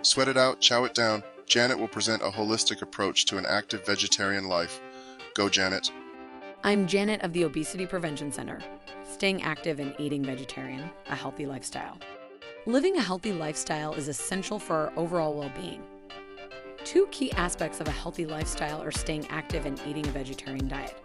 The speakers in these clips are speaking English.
Sweat it out, chow it down. Janet will present a holistic approach to an active vegetarian life. Go, Janet. I'm Janet of the Obesity Prevention Center. Staying active and eating vegetarian, a healthy lifestyle. Living a healthy lifestyle is essential for our overall well-being. Two key aspects of a healthy lifestyle are staying active and eating a vegetarian diet.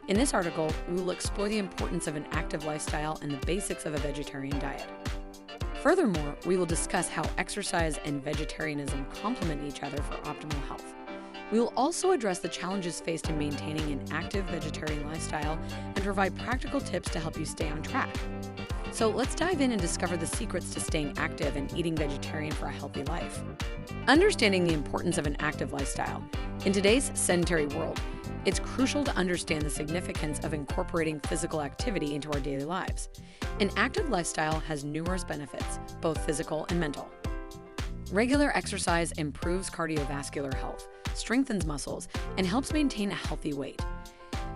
In this article, we will explore the importance of an active lifestyle and the basics of a vegetarian diet. Furthermore, we will discuss how exercise and vegetarianism complement each other for optimal health. We will also address the challenges faced in maintaining an active vegetarian lifestyle and provide practical tips to help you stay on track. So let's dive in and discover the secrets to staying active and eating vegetarian for a healthy life. Understanding the importance of an active lifestyle. In today's sedentary world, it's crucial to understand the significance of incorporating physical activity into our daily lives. An active lifestyle has numerous benefits, both physical and mental. Regular exercise improves cardiovascular health, strengthens muscles, and helps maintain a healthy weight.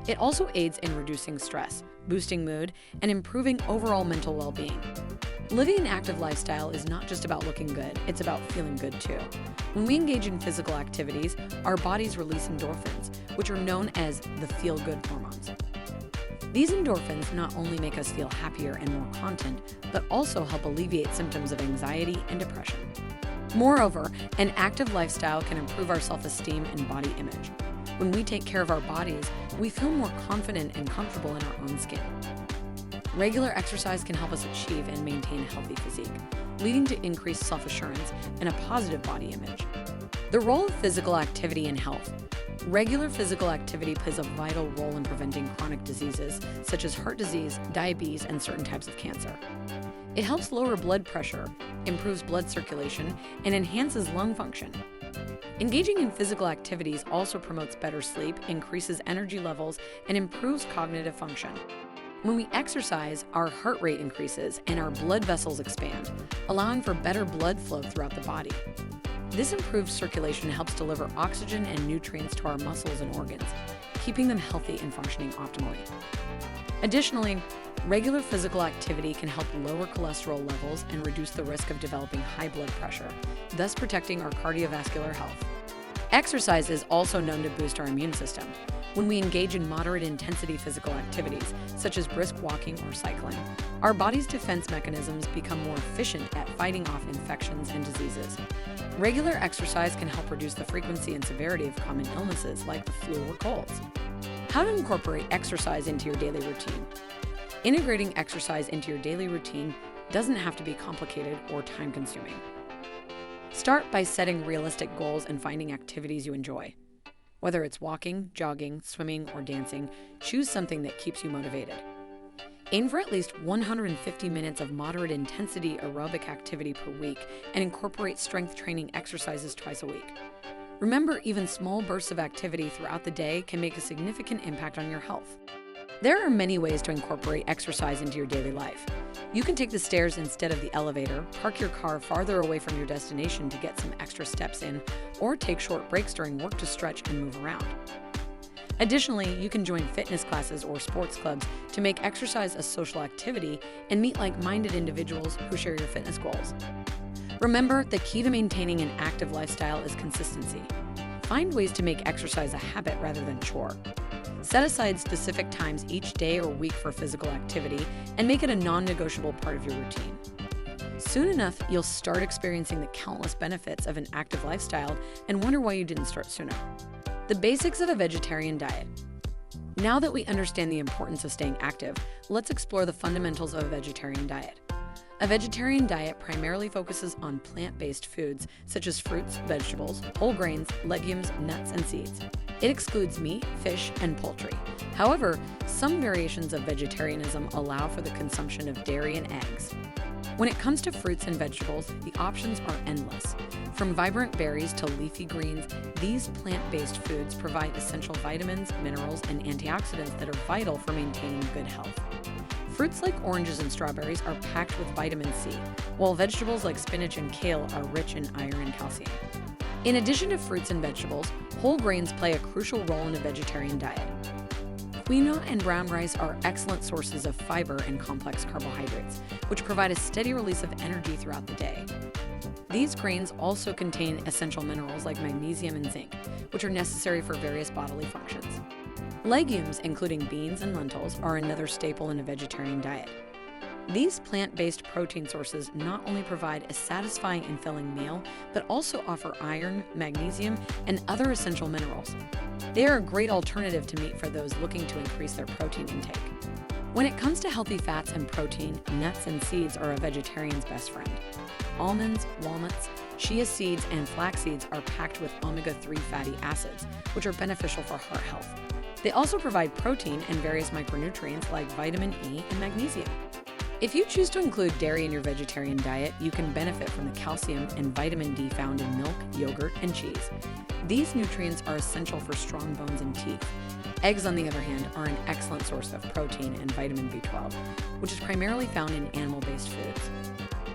It also aids in reducing stress, boosting mood, and improving overall mental well-being. Living an active lifestyle is not just about looking good, it's about feeling good too. When we engage in physical activities, our bodies release endorphins, which are known as the feel-good hormones. These endorphins not only make us feel happier and more content, but also help alleviate symptoms of anxiety and depression. Moreover, an active lifestyle can improve our self-esteem and body image. When we take care of our bodies, we feel more confident and comfortable in our own skin. Regular exercise can help us achieve and maintain a healthy physique, leading to increased self-assurance and a positive body image. The role of physical activity in health. Regular physical activity plays a vital role in preventing chronic diseases such as heart disease, diabetes, and certain types of cancer. It helps lower blood pressure, improves blood circulation, and enhances lung function. Engaging in physical activities also promotes better sleep, increases energy levels, and improves cognitive function. When we exercise, our heart rate increases and our blood vessels expand, allowing for better blood flow throughout the body. This improved circulation helps deliver oxygen and nutrients to our muscles and organs, keeping them healthy and functioning optimally. Additionally, regular physical activity can help lower cholesterol levels and reduce the risk of developing high blood pressure, thus protecting our cardiovascular health. Exercise is also known to boost our immune system. When we engage in moderate intensity physical activities, such as brisk walking or cycling, our body's defense mechanisms become more efficient at fighting off infections and diseases. Regular exercise can help reduce the frequency and severity of common illnesses like the flu or colds. How to incorporate exercise into your daily routine. Integrating exercise into your daily routine doesn't have to be complicated or time-consuming. Start by setting realistic goals and finding activities you enjoy. Whether it's walking, jogging, swimming, or dancing, choose something that keeps you motivated. Aim for at least 150 minutes of moderate intensity aerobic activity per week and incorporate strength training exercises twice a week. Remember, even small bursts of activity throughout the day can make a significant impact on your health. There are many ways to incorporate exercise into your daily life. You can take the stairs instead of the elevator, park your car farther away from your destination to get some extra steps in, or take short breaks during work to stretch and move around. Additionally, you can join fitness classes or sports clubs to make exercise a social activity and meet like-minded individuals who share your fitness goals. Remember, the key to maintaining an active lifestyle is consistency. Find ways to make exercise a habit rather than chore. Set aside specific times each day or week for physical activity and make it a non-negotiable part of your routine. Soon enough, you'll start experiencing the countless benefits of an active lifestyle and wonder why you didn't start sooner. The basics of a vegetarian diet. Now that we understand the importance of staying active, let's explore the fundamentals of a vegetarian diet. A vegetarian diet primarily focuses on plant-based foods such as fruits, vegetables, whole grains, legumes, nuts, and seeds. It excludes meat, fish, and poultry. However, some variations of vegetarianism allow for the consumption of dairy and eggs. When it comes to fruits and vegetables, the options are endless. From vibrant berries to leafy greens, these plant-based foods provide essential vitamins, minerals, and antioxidants that are vital for maintaining good health. Fruits like oranges and strawberries are packed with vitamin C, while vegetables like spinach and kale are rich in iron and calcium. In addition to fruits and vegetables, whole grains play a crucial role in a vegetarian diet. Quinoa and brown rice are excellent sources of fiber and complex carbohydrates, which provide a steady release of energy throughout the day. These grains also contain essential minerals like magnesium and zinc, which are necessary for various bodily functions. Legumes, including beans and lentils, are another staple in a vegetarian diet. These plant-based protein sources not only provide a satisfying and filling meal, but also offer iron, magnesium, and other essential minerals. They are a great alternative to meat for those looking to increase their protein intake. When it comes to healthy fats and protein, nuts and seeds are a vegetarian's best friend. Almonds, walnuts, chia seeds, and flax seeds are packed with omega-3 fatty acids, which are beneficial for heart health. They also provide protein and various micronutrients like vitamin E and magnesium. If you choose to include dairy in your vegetarian diet, you can benefit from the calcium and vitamin D found in milk, yogurt, and cheese. These nutrients are essential for strong bones and teeth. Eggs, on the other hand, are an excellent source of protein and vitamin B12, which is primarily found in animal-based foods.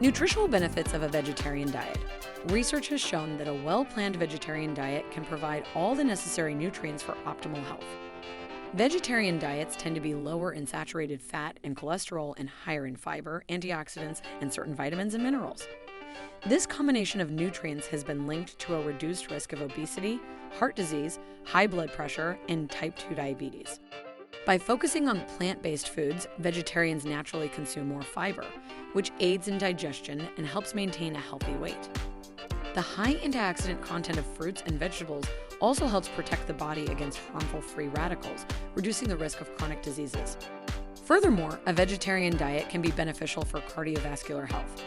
Nutritional benefits of a vegetarian diet. Research has shown that a well-planned vegetarian diet can provide all the necessary nutrients for optimal health. Vegetarian diets tend to be lower in saturated fat and cholesterol and higher in fiber, antioxidants, and certain vitamins and minerals. This combination of nutrients has been linked to a reduced risk of obesity, heart disease, high blood pressure, and type 2 diabetes. By focusing on plant-based foods, vegetarians naturally consume more fiber, which aids in digestion and helps maintain a healthy weight. The high antioxidant content of fruits and vegetables also helps protect the body against harmful free radicals, reducing the risk of chronic diseases. Furthermore, a vegetarian diet can be beneficial for cardiovascular health.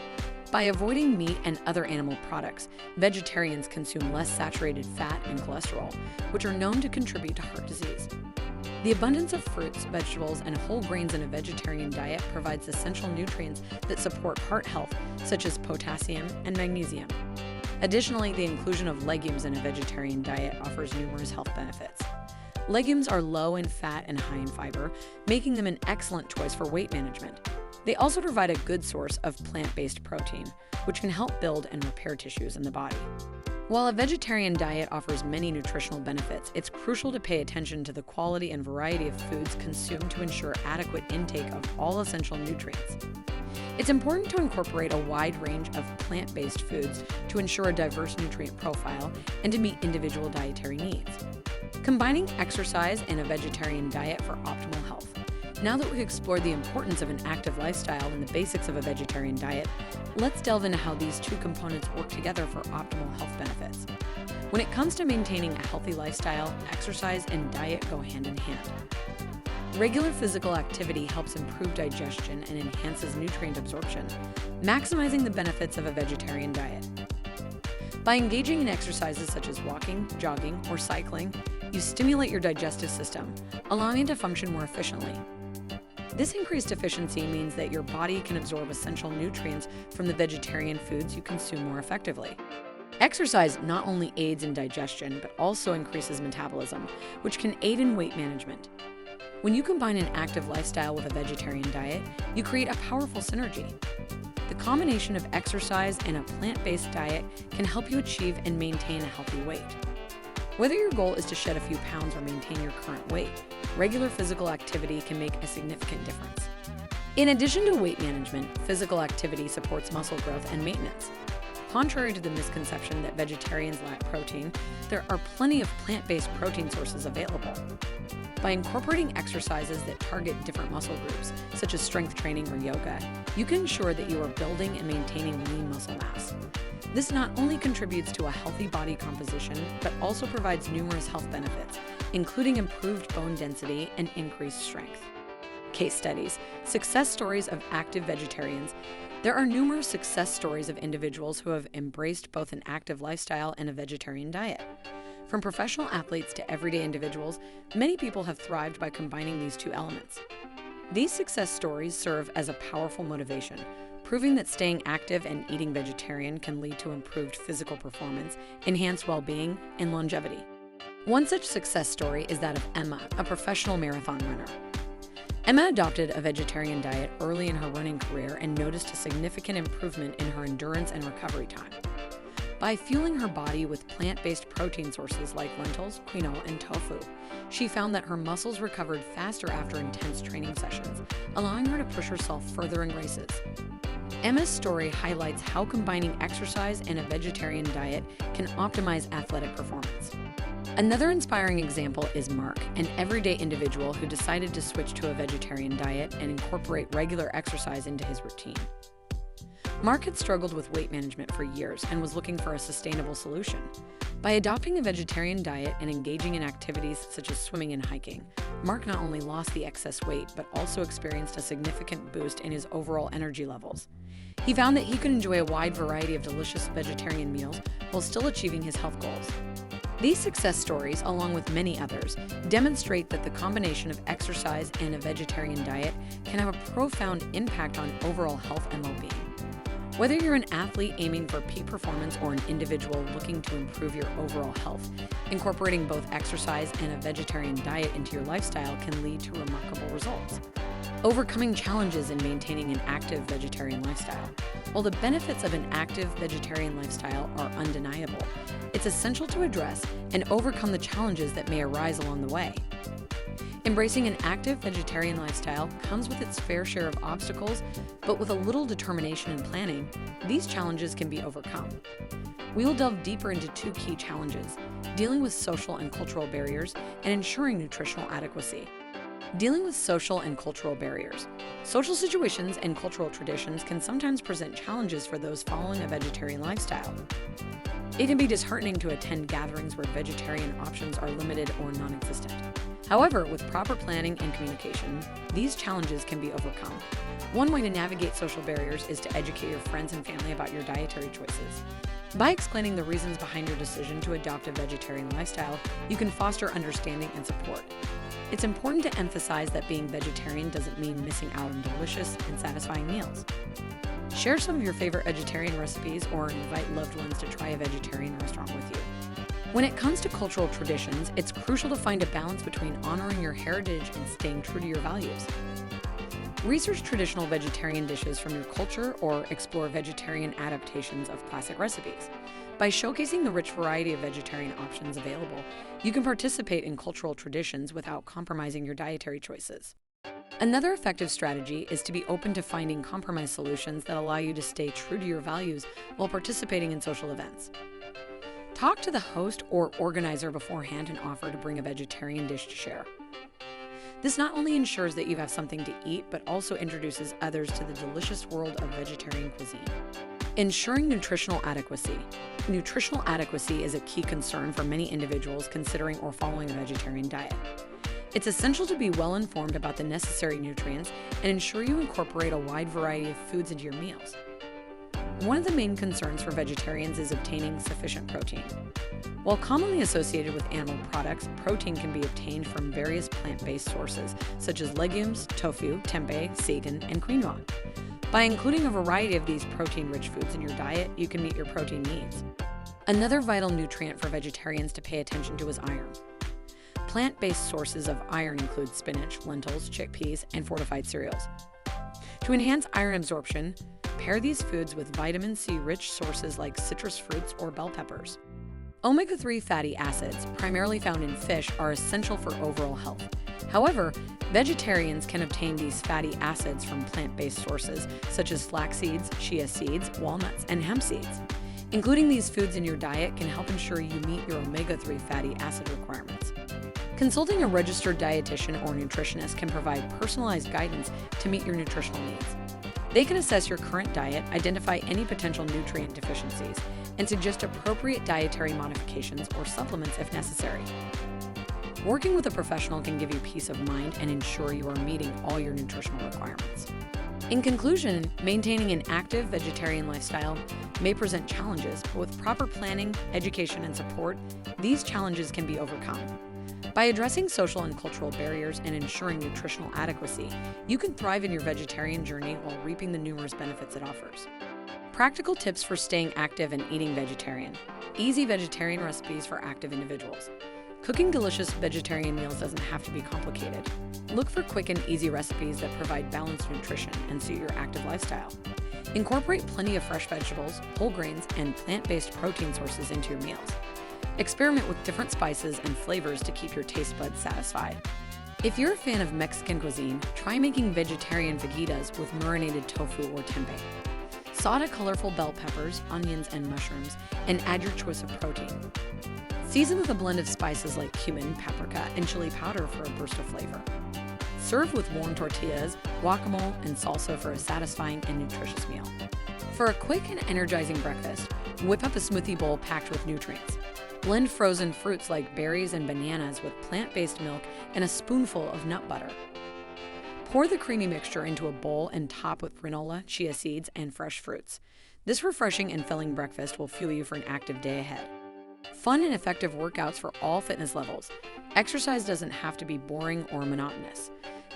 By avoiding meat and other animal products, vegetarians consume less saturated fat and cholesterol, which are known to contribute to heart disease. The abundance of fruits, vegetables, and whole grains in a vegetarian diet provides essential nutrients that support heart health, such as potassium and magnesium. Additionally, the inclusion of legumes in a vegetarian diet offers numerous health benefits. Legumes are low in fat and high in fiber, making them an excellent choice for weight management. They also provide a good source of plant-based protein, which can help build and repair tissues in the body. While a vegetarian diet offers many nutritional benefits, it's crucial to pay attention to the quality and variety of foods consumed to ensure adequate intake of all essential nutrients. It's important to incorporate a wide range of plant-based foods to ensure a diverse nutrient profile and to meet individual dietary needs. Combining exercise and a vegetarian diet for optimal health. Now that we've explored the importance of an active lifestyle and the basics of a vegetarian diet, let's delve into how these two components work together for optimal health benefits. When it comes to maintaining a healthy lifestyle, exercise and diet go hand in hand. Regular physical activity helps improve digestion and enhances nutrient absorption, maximizing the benefits of a vegetarian diet. By engaging in exercises such as walking, jogging, or cycling, you stimulate your digestive system, allowing it to function more efficiently. This increased efficiency means that your body can absorb essential nutrients from the vegetarian foods you consume more effectively. Exercise not only aids in digestion, but also increases metabolism, which can aid in weight management. When you combine an active lifestyle with a vegetarian diet, you create a powerful synergy. The combination of exercise and a plant-based diet can help you achieve and maintain a healthy weight. Whether your goal is to shed a few pounds or maintain your current weight, regular physical activity can make a significant difference. In addition to weight management, physical activity supports muscle growth and maintenance. Contrary to the misconception that vegetarians lack protein, there are plenty of plant-based protein sources available. By incorporating exercises that target different muscle groups, such as strength training or yoga, you can ensure that you are building and maintaining lean muscle mass. This not only contributes to a healthy body composition, but also provides numerous health benefits, including improved bone density and increased strength. Case studies, success stories of active vegetarians. There are numerous success stories of individuals who have embraced both an active lifestyle and a vegetarian diet. From professional athletes to everyday individuals, many people have thrived by combining these two elements. These success stories serve as a powerful motivation, proving that staying active and eating vegetarian can lead to improved physical performance, enhanced well-being, and longevity. One such success story is that of Emma, a professional marathon runner. Emma adopted a vegetarian diet early in her running career and noticed a significant improvement in her endurance and recovery time. By fueling her body with plant-based protein sources like lentils, quinoa, and tofu, she found that her muscles recovered faster after intense training sessions, allowing her to push herself further in races. Emma's story highlights how combining exercise and a vegetarian diet can optimize athletic performance. Another inspiring example is Mark, an everyday individual who decided to switch to a vegetarian diet and incorporate regular exercise into his routine. Mark had struggled with weight management for years and was looking for a sustainable solution. By adopting a vegetarian diet and engaging in activities such as swimming and hiking, Mark not only lost the excess weight but also experienced a significant boost in his overall energy levels. He found that he could enjoy a wide variety of delicious vegetarian meals while still achieving his health goals. These success stories, along with many others, demonstrate that the combination of exercise and a vegetarian diet can have a profound impact on overall health and well-being. Whether you're an athlete aiming for peak performance or an individual looking to improve your overall health, incorporating both exercise and a vegetarian diet into your lifestyle can lead to remarkable results. Overcoming challenges in maintaining an active vegetarian lifestyle. While the benefits of an active vegetarian lifestyle are undeniable, it's essential to address and overcome the challenges that may arise along the way. Embracing an active vegetarian lifestyle comes with its fair share of obstacles, but with a little determination and planning, these challenges can be overcome. We will delve deeper into two key challenges: dealing with social and cultural barriers and ensuring nutritional adequacy. Dealing with social and cultural barriers. Social situations and cultural traditions can sometimes present challenges for those following a vegetarian lifestyle. It can be disheartening to attend gatherings where vegetarian options are limited or non-existent. However, with proper planning and communication, these challenges can be overcome. One way to navigate social barriers is to educate your friends and family about your dietary choices. By explaining the reasons behind your decision to adopt a vegetarian lifestyle, you can foster understanding and support. It's important to emphasize that being vegetarian doesn't mean missing out on delicious and satisfying meals. Share some of your favorite vegetarian recipes or invite loved ones to try a vegetarian restaurant with you. When it comes to cultural traditions, it's crucial to find a balance between honoring your heritage and staying true to your values. Research traditional vegetarian dishes from your culture or explore vegetarian adaptations of classic recipes. By showcasing the rich variety of vegetarian options available, you can participate in cultural traditions without compromising your dietary choices. Another effective strategy is to be open to finding compromise solutions that allow you to stay true to your values while participating in social events. Talk to the host or organizer beforehand and offer to bring a vegetarian dish to share. This not only ensures that you have something to eat, but also introduces others to the delicious world of vegetarian cuisine. Ensuring nutritional adequacy. Nutritional adequacy is a key concern for many individuals considering or following a vegetarian diet. It's essential to be well informed about the necessary nutrients and ensure you incorporate a wide variety of foods into your meals. One of the main concerns for vegetarians is obtaining sufficient protein. While commonly associated with animal products, protein can be obtained from various plant-based sources, such as legumes, tofu, tempeh, seitan, and quinoa. By including a variety of these protein-rich foods in your diet, you can meet your protein needs. Another vital nutrient for vegetarians to pay attention to is iron. Plant-based sources of iron include spinach, lentils, chickpeas, and fortified cereals. To enhance iron absorption, pair these foods with vitamin C-rich sources like citrus fruits or bell peppers. Omega-3 fatty acids, primarily found in fish, are essential for overall health. However, vegetarians can obtain these fatty acids from plant-based sources such as flax seeds, chia seeds, walnuts, and hemp seeds. Including these foods in your diet can help ensure you meet your omega-3 fatty acid requirements. Consulting a registered dietitian or nutritionist can provide personalized guidance to meet your nutritional needs. They can assess your current diet, identify any potential nutrient deficiencies, and suggest appropriate dietary modifications or supplements if necessary. Working with a professional can give you peace of mind and ensure you are meeting all your nutritional requirements. In conclusion, maintaining an active vegetarian lifestyle may present challenges, but with proper planning, education, and support, these challenges can be overcome. By addressing social and cultural barriers and ensuring nutritional adequacy, you can thrive in your vegetarian journey while reaping the numerous benefits it offers. Practical tips for staying active and eating vegetarian. Easy vegetarian recipes for active individuals. Cooking delicious vegetarian meals doesn't have to be complicated. Look for quick and easy recipes that provide balanced nutrition and suit your active lifestyle. Incorporate plenty of fresh vegetables, whole grains, and plant-based protein sources into your meals. Experiment with different spices and flavors to keep your taste buds satisfied. If you're a fan of Mexican cuisine, try making vegetarian fajitas with marinated tofu or tempeh. Saute colorful bell peppers, onions, and mushrooms, and add your choice of protein. Season with a blend of spices like cumin, paprika, and chili powder for a burst of flavor. Serve with warm tortillas, guacamole, and salsa for a satisfying and nutritious meal. For a quick and energizing breakfast, whip up a smoothie bowl packed with nutrients. Blend frozen fruits like berries and bananas with plant-based milk and a spoonful of nut butter. Pour the creamy mixture into a bowl and top with granola, chia seeds, and fresh fruits. This refreshing and filling breakfast will fuel you for an active day ahead. Fun and effective workouts for all fitness levels. Exercise doesn't have to be boring or monotonous.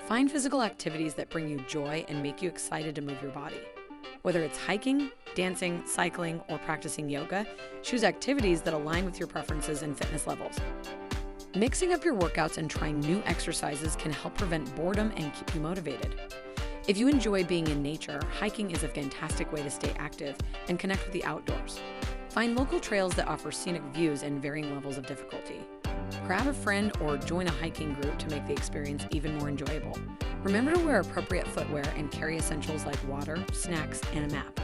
Find physical activities that bring you joy and make you excited to move your body. Whether it's hiking, dancing, cycling, or practicing yoga, choose activities that align with your preferences and fitness levels. Mixing up your workouts and trying new exercises can help prevent boredom and keep you motivated. If you enjoy being in nature, hiking is a fantastic way to stay active and connect with the outdoors. Find local trails that offer scenic views and varying levels of difficulty. Grab a friend or join a hiking group to make the experience even more enjoyable. Remember to wear appropriate footwear and carry essentials like water, snacks, and a map.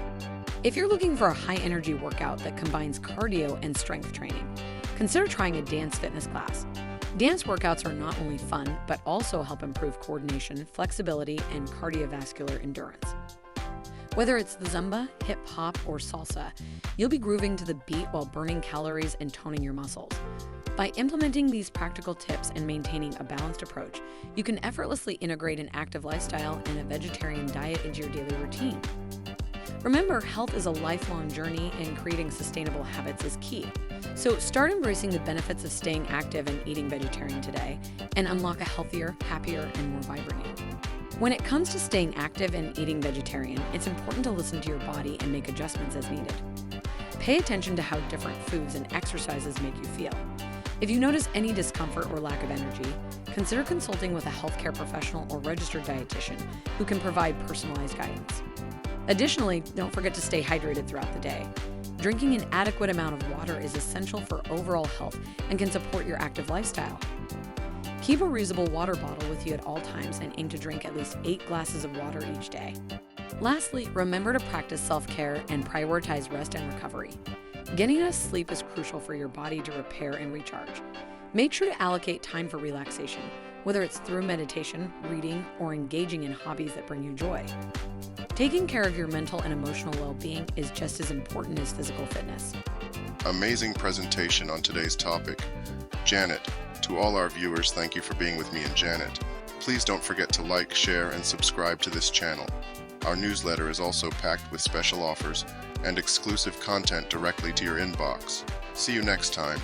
If you're looking for a high-energy workout that combines cardio and strength training, consider trying a dance fitness class. Dance workouts are not only fun, but also help improve coordination, flexibility, and cardiovascular endurance. Whether it's the Zumba, hip hop, or salsa, you'll be grooving to the beat while burning calories and toning your muscles. By implementing these practical tips and maintaining a balanced approach, you can effortlessly integrate an active lifestyle and a vegetarian diet into your daily routine. Remember, health is a lifelong journey, and creating sustainable habits is key. So start embracing the benefits of staying active and eating vegetarian today, and unlock a healthier, happier, and more vibrant you. When it comes to staying active and eating vegetarian, it's important to listen to your body and make adjustments as needed. Pay attention to how different foods and exercises make you feel. If you notice any discomfort or lack of energy, consider consulting with a healthcare professional or registered dietitian who can provide personalized guidance. Additionally, don't forget to stay hydrated throughout the day. Drinking an adequate amount of water is essential for overall health and can support your active lifestyle. Keep a reusable water bottle with you at all times and aim to drink at least 8 glasses of water each day. Lastly, remember to practice self-care and prioritize rest and recovery. Getting enough sleep is crucial for your body to repair and recharge. Make sure to allocate time for relaxation, whether it's through meditation, reading, or engaging in hobbies that bring you joy. Taking care of your mental and emotional well-being is just as important as physical fitness. Amazing presentation on today's topic. Janet, to all our viewers, thank you for being with me and Janet. Please don't forget to like, share, and subscribe to this channel. Our newsletter is also packed with special offers and exclusive content directly to your inbox. See you next time.